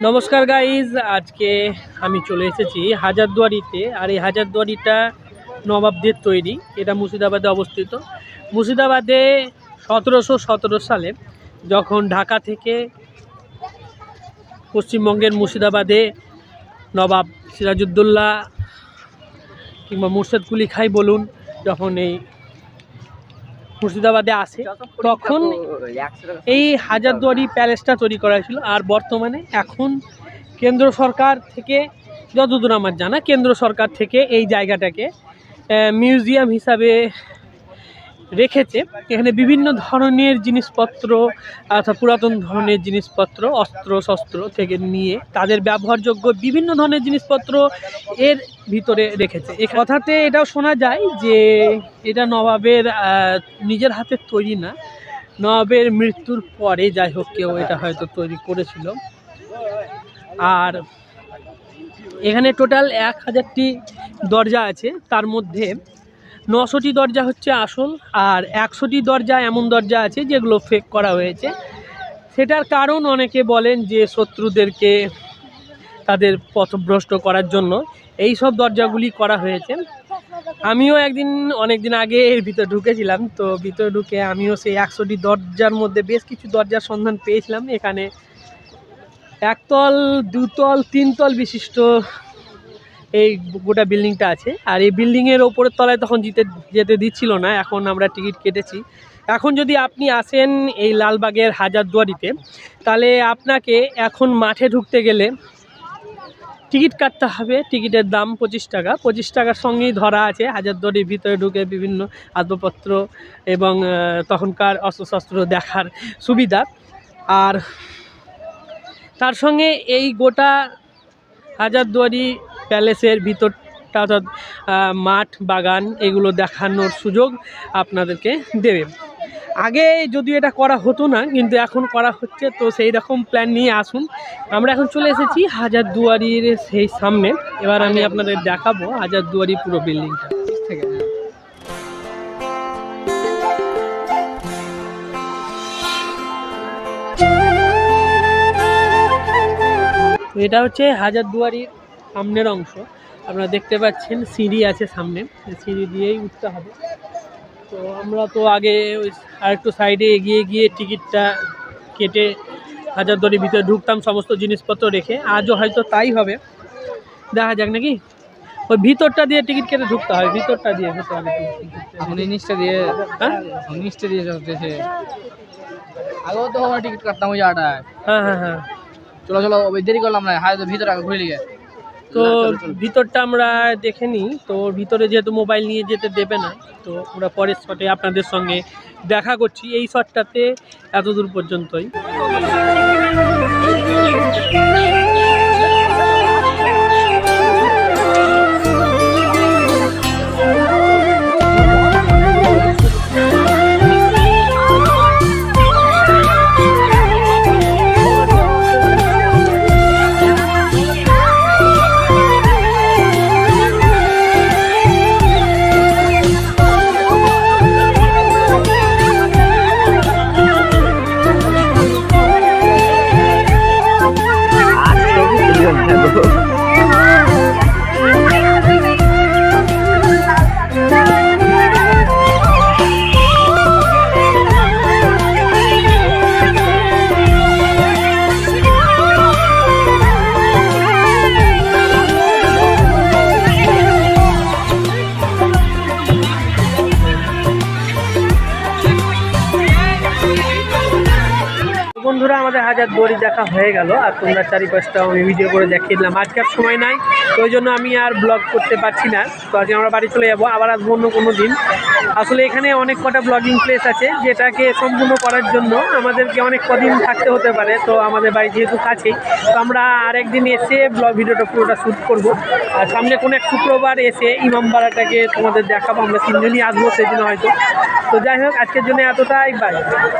নমস্কার গাইজ, আজকে আমি চলে এসেছি হাজারদুয়ারিতে। আর এই হাজারদুয়ারিটা নবাবদের তৈরি, এটা মুর্শিদাবাদে অবস্থিত। মুর্শিদাবাদে 1717 সালে যখন ঢাকা থেকে পশ্চিমবঙ্গের মুর্শিদাবাদে নবাব সিরাজউদ্দৌলা কিংবা মুর্শেদ কুলি খাই বলুন, যখন এই মুর্শিদাবাদে আসে তখন এই হাজারদুয়ারি প্যালেসটা তৈরি করা হয়েছিল। আর বর্তমানে এখন কেন্দ্র সরকার থেকে, যতদূর আমার জানা, কেন্দ্র সরকার থেকে এই জায়গাটাকে মিউজিয়াম হিসাবে রেখেছে। এখানে বিভিন্ন ধরনের জিনিসপত্র, অর্থাৎ পুরাতন ধরনের জিনিসপত্র, অস্ত্র শস্ত্র থেকে নিয়ে তাদের ব্যবহারযোগ্য বিভিন্ন ধরনের জিনিসপত্র এর ভিতরে রেখেছে। এই কথাতে এটাও শোনা যায় যে এটা নবাবের নিজের হাতে তৈরি না, নবাবের মৃত্যুর পরে যাই হোক কেউ এটা হয়তো তৈরি করেছিল। আর এখানে টোটাল 1000টি দরজা আছে, তার মধ্যে 900টি দরজা হচ্ছে আসল, আর 100টি দরজা এমন দরজা আছে যেগুলো ফেক করা হয়েছে। সেটার কারণ অনেকে বলেন যে শত্রুদেরকে তাদের পথভ্রষ্ট করার জন্য এই সব দরজাগুলি করা হয়েছে। আমিও অনেক দিন আগে এর ভিতরে ঢুকেছিলাম, তো ভিতরে ঢুকে আমিও সেই 100টি দরজার মধ্যে বেশ কিছু দরজার সন্ধান পেয়েছিলাম। এখানে 1 তল 2 তল 3 তল বিশিষ্ট এই গোটা বিল্ডিংটা আছে। আর এই বিল্ডিংয়ের ওপরের তলায় তখন যেতে দিচ্ছিল না, এখন আমরা টিকিট কেটেছি। এখন যদি আপনি আসেন এই লালবাগের হাজারদুয়ারিতে, তাহলে আপনাকে এখন মাঠে ঢুকতে গেলে টিকিট কাটতে হবে। টিকিটের দাম 25 টাকা। 25 টাকার সঙ্গেই ধরা আছে হাজারদুয়ারির ভিতরে ঢুকে বিভিন্ন আসবাবপত্র এবং তখনকার অস্ত্রশস্ত্র দেখার সুবিধা। আর তার সঙ্গে এই গোটা হাজারদুয়ারি প্যালেসের ভিতরটা, অর্থাৎ মাঠ বাগান, এগুলো দেখানোর সুযোগ আপনাদেরকে দেবে। আগে যদিও এটা করা হতো না, কিন্তু এখন করা হচ্ছে, তো সেই রকম প্ল্যান নিয়ে আসুন। আমরা এখন চলে এসেছি হাজারদুয়ারির সেই সামনে। এবার আমি আপনাদের দেখাবো হাজারদুয়ারি পুরো বিল্ডিংটা থেকে। এটা হচ্ছে হাজারদুয়ারির সামনের অংশ। আপনারা দেখতে পাচ্ছেন সিঁড়ি আছে সামনে, সিঁড়ি দিয়েই উঠতে হবে। তো আমরা তো আগে ওই আরেকটু সাইডে এগিয়ে গিয়ে টিকিটটা কেটে হাজারদুয়ারির ভিতরে ঢুকতাম সমস্ত জিনিসপত্র রেখে। আজও হয়তো তাই হবে, দেখা যাক নাকি। ওই ভিতরটা দিয়ে টিকিট কেটে ঢুকতে হয়, ভিতরটা দিয়ে ঢুকতে হবে। নিচটা দিয়ে, হ্যাঁ নিচটা দিয়ে চলতেছে। আগেও তো আমরা টিকিট কাটতাম ওই জায়গাটায়। হ্যাঁ হ্যাঁ হ্যাঁ, চলো চলো, ওই দেরি করলাম না, হায় ভিতরে আগে ঘুরে লিগে। তো ভিতরটা আমরা দেখে নিই। তো ভিতরে যেহেতু মোবাইল নিয়ে যেতে দেবে না, তো আমরা পরের শটে আপনাদের সঙ্গে দেখা করছি। এই শটটাতে এতদূর পর্যন্তই। বন্ধুরা, আমাদের হাজারদুয়ারি দেখা হয়ে গেল। আর তোমরা চারিপাশটা আমি ভিডিও করে দেখিয়ে দিলাম। আজকে আর সময় নাই, তো ওই জন্য আমি আর ব্লগ করতে পারছি না। তো আজকে আমরা বাড়ি চলে যাবো, আবার আসবো অন্য কোনো দিন। আসলে এখানে অনেক কটা ব্লগিং প্লেস আছে, যেটাকে সম্পূর্ণ করার জন্য আমাদেরকে অনেক কদিন থাকতে হতে পারে। তো আমাদের বাড়ি যেহেতু কাছেই, তো আমরা আরেকদিন এসে ভিডিওটা পুরোটা শ্যুট করব। আর সামনে কোনো এক শুক্রবার এসে ইমামবাড়াটাকে তোমাদের দেখাবো। আমরা 3 জনই আসবো সেদিন হয়তো। তো যাই হোক, আজকের জন্য এতটাই, বাই।